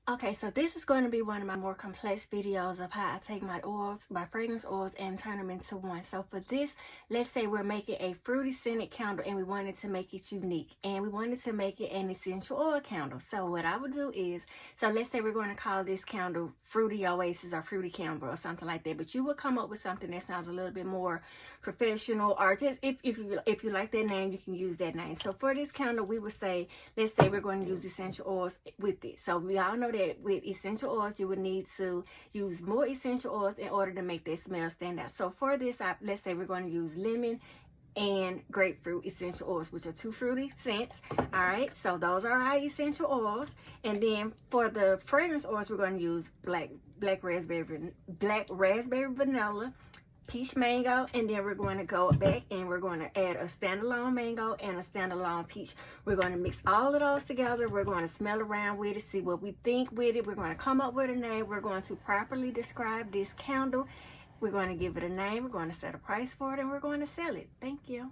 Okay, so this is going to be one of my more complex videos of how I take my oils, my fragrance oils, and turn them into one. So for this, let's say we're making a fruity scented candle and we wanted to make it unique and we wanted to make it an essential oil candle. So what I would do is, so let's say we're going to call this candle Fruity Oasis or Fruity Candle or something like that, but you would come up with something that sounds a little bit more professional, or just if you like that name, you can use that name. So for this candle, we would say, let's say we're going to use essential oils with it. So we all know that with essential oils, you would need to use more essential oils in order to make that smell stand out. So for this, let's say we're going to use lemon and grapefruit essential oils, which are two fruity scents. All right, so those are our essential oils. And then for the fragrance oils, we're going to use black raspberry vanilla, peach mango, and then we're going to go back and we're going to add a standalone mango and a standalone peach. We're going to mix all of those together. We're going to smell around with it, see what we think with it. We're going to come up with a name. We're going to properly describe this candle. We're going to give it a name. We're going to set a price for it, and we're going to sell it. Thank you.